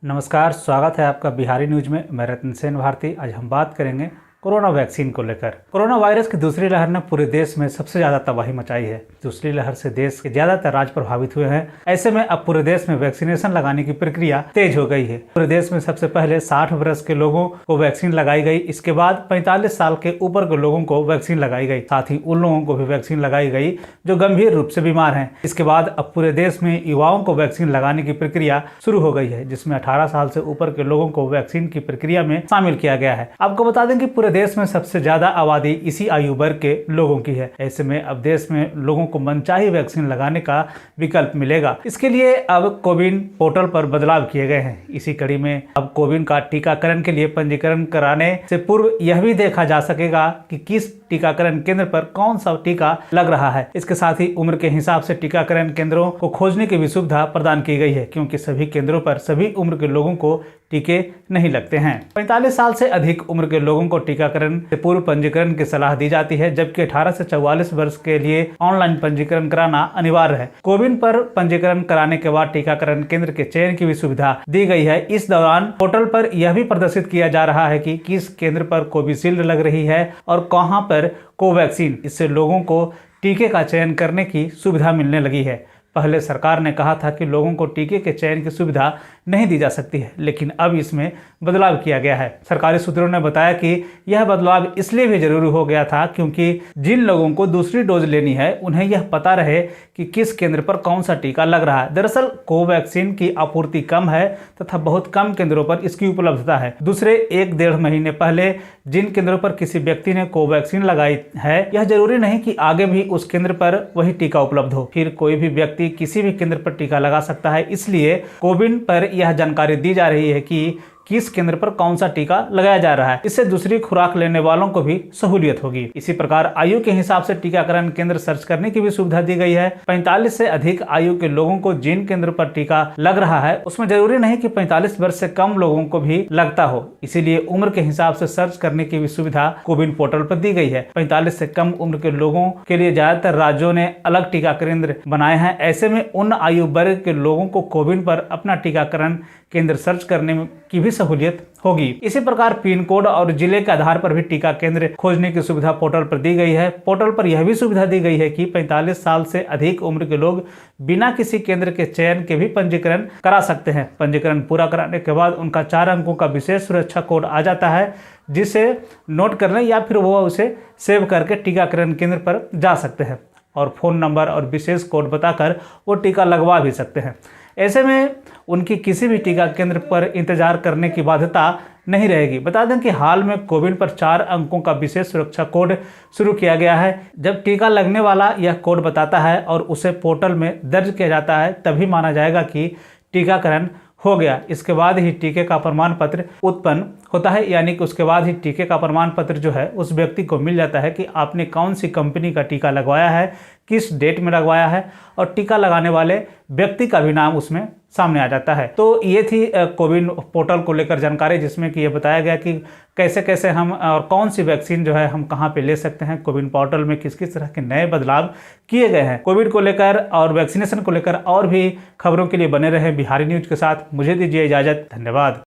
नमस्कार, स्वागत है आपका बिहारी न्यूज में। मैं रतन सेन भारती। आज हम बात करेंगे कोरोना वैक्सीन को लेकर। कोरोना वायरस की दूसरी लहर ने पूरे देश में सबसे ज्यादा तबाही मचाई है। दूसरी लहर से देश के ज्यादातर राज्य प्रभावित हुए हैं। ऐसे में अब पूरे देश में वैक्सीनेशन लगाने की प्रक्रिया तेज हो गई है। पूरे देश में सबसे पहले 60 वर्ष के लोगों को वैक्सीन लगाई गई। इसके बाद 45 साल के ऊपर के लोगों को वैक्सीन लगाई गई। साथ ही उन लोगों को भी वैक्सीन लगाई गई जो गंभीर रूप से बीमार हैं। इसके बाद अब पूरे देश में युवाओं को वैक्सीन लगाने की प्रक्रिया शुरू हो गई है, जिसमें 18 साल से ऊपर के लोगों को वैक्सीन की प्रक्रिया में शामिल किया गया है। आपको बता दें कि पूरे देश में सबसे ज्यादा आबादी इसी आयु वर्ग के लोगों की है। ऐसे में अब देश में लोगों को मनचाही वैक्सीन लगाने का विकल्प मिलेगा। इसके लिए अब कोविन पोर्टल पर बदलाव किए गए हैं। इसी कड़ी में अब कोविन का टीकाकरण के लिए पंजीकरण कराने से पूर्व यह भी देखा जा सकेगा कि किस टीकाकरण केंद्र पर कौन सा टीका लग रहा है। इसके साथ ही उम्र के हिसाब से टीकाकरण केंद्रों को खोजने की भी सुविधा प्रदान की गई है, क्योंकि सभी केंद्रों पर सभी उम्र के लोगों को टीके नहीं लगते हैं। 45 साल से अधिक उम्र के लोगों को टीकाकरण से पूर्व पंजीकरण की सलाह दी जाती है, जबकि 18 से 44 वर्ष के लिए ऑनलाइन पंजीकरण कराना अनिवार्य है। कोविन पर पंजीकरण कराने के बाद टीकाकरण केंद्र के चयन की भी सुविधा दी गई है। इस दौरान पोर्टल पर यह भी प्रदर्शित किया जा रहा है कि किस केंद्र पर कोविशील्ड लग रही है और कहां पर कोवैक्सीन। इससे लोगों को टीके का चयन करने की सुविधा मिलने लगी है। पहले सरकार ने कहा था कि लोगों को टीके के चयन की सुविधा नहीं दी जा सकती है, लेकिन अब इसमें बदलाव किया गया है। सरकारी सूत्रों ने बताया कि यह बदलाव इसलिए भी जरूरी हो गया था क्योंकि जिन लोगों को दूसरी डोज लेनी है उन्हें यह पता रहे कि किस केंद्र पर कौन सा टीका लग रहा है। दरअसल कोवैक्सीन की आपूर्ति कम है तथा बहुत कम केंद्रों पर इसकी उपलब्धता है। दूसरे 1-1.5 महीने पहले जिन केंद्रों पर किसी व्यक्ति ने कोवैक्सीन लगाई है, यह जरूरी नहीं कि आगे भी उस केंद्र पर वही टीका उपलब्ध हो। फिर कोई भी व्यक्ति किसी भी केंद्र पर टीका लगा सकता है। इसलिए कोविन पर यह जानकारी दी जा रही है कि किस केंद्र पर कौन सा टीका लगाया जा रहा है। इससे दूसरी खुराक लेने वालों को भी सहूलियत होगी। इसी प्रकार आयु के हिसाब से टीकाकरण केंद्र सर्च करने की भी सुविधा दी गई है। 45 से अधिक आयु के लोगों को जिन केंद्र पर टीका लग रहा है उसमें जरूरी नहीं कि 45 वर्ष से कम लोगों को भी लगता हो। इसीलिए उम्र के हिसाब से सर्च करने की भी सुविधा कोविन पोर्टल पर दी गई है। 45 से कम उम्र के लोगों के लिए ज्यादातर राज्यों ने अलग टीका केंद्र बनाए हैं। ऐसे में उन आयु वर्ग के लोगों को कोविन पर अपना टीकाकरण केंद्र सर्च करने की भी सहूलियत होगी। इसी प्रकार पिन कोड और जिले के आधार पर भी टीका केंद्र खोजने की सुविधा पोर्टल पर दी गई है। पोर्टल पर यह भी सुविधा दी गई है कि 45 साल से अधिक उम्र के लोग बिना किसी केंद्र के चयन के भी पंजीकरण करा सकते हैं। पंजीकरण पूरा कराने के बाद उनका 4 अंकों का विशेष सुरक्षा कोड आ जाता है, जिसे नोट कर लें या फिर वो उसे सेव करके टीकाकरण केंद्र पर जा सकते हैं और फोन नंबर और विशेष कोड बताकर वो टीका लगवा भी सकते हैं। ऐसे में उनकी किसी भी टीका केंद्र पर इंतजार करने की बाध्यता नहीं रहेगी। बता दें कि हाल में कोविन पर 4 अंकों का विशेष सुरक्षा कोड शुरू किया गया है। जब टीका लगने वाला यह कोड बताता है और उसे पोर्टल में दर्ज किया जाता है, तभी माना जाएगा कि टीकाकरण हो गया। इसके बाद ही टीके का प्रमाण पत्र उत्पन्न होता है, यानी कि उसके बाद ही टीके का प्रमाण पत्र जो है उस व्यक्ति को मिल जाता है कि आपने कौन सी कंपनी का टीका लगवाया है, किस डेट में लगवाया है, और टीका लगाने वाले व्यक्ति का भी नाम उसमें सामने आ जाता है। तो ये थी कोविन पोर्टल को लेकर जानकारी, जिसमें कि ये बताया गया कि कैसे कैसे हम और कौन सी वैक्सीन जो है हम कहाँ पे ले सकते हैं। कोविन पोर्टल में किस किस तरह के नए बदलाव किए गए हैं कोविड को लेकर और वैक्सीनेशन को लेकर। और भी खबरों के लिए बने रहे बिहारी न्यूज के साथ। मुझे दीजिए इजाजत। धन्यवाद।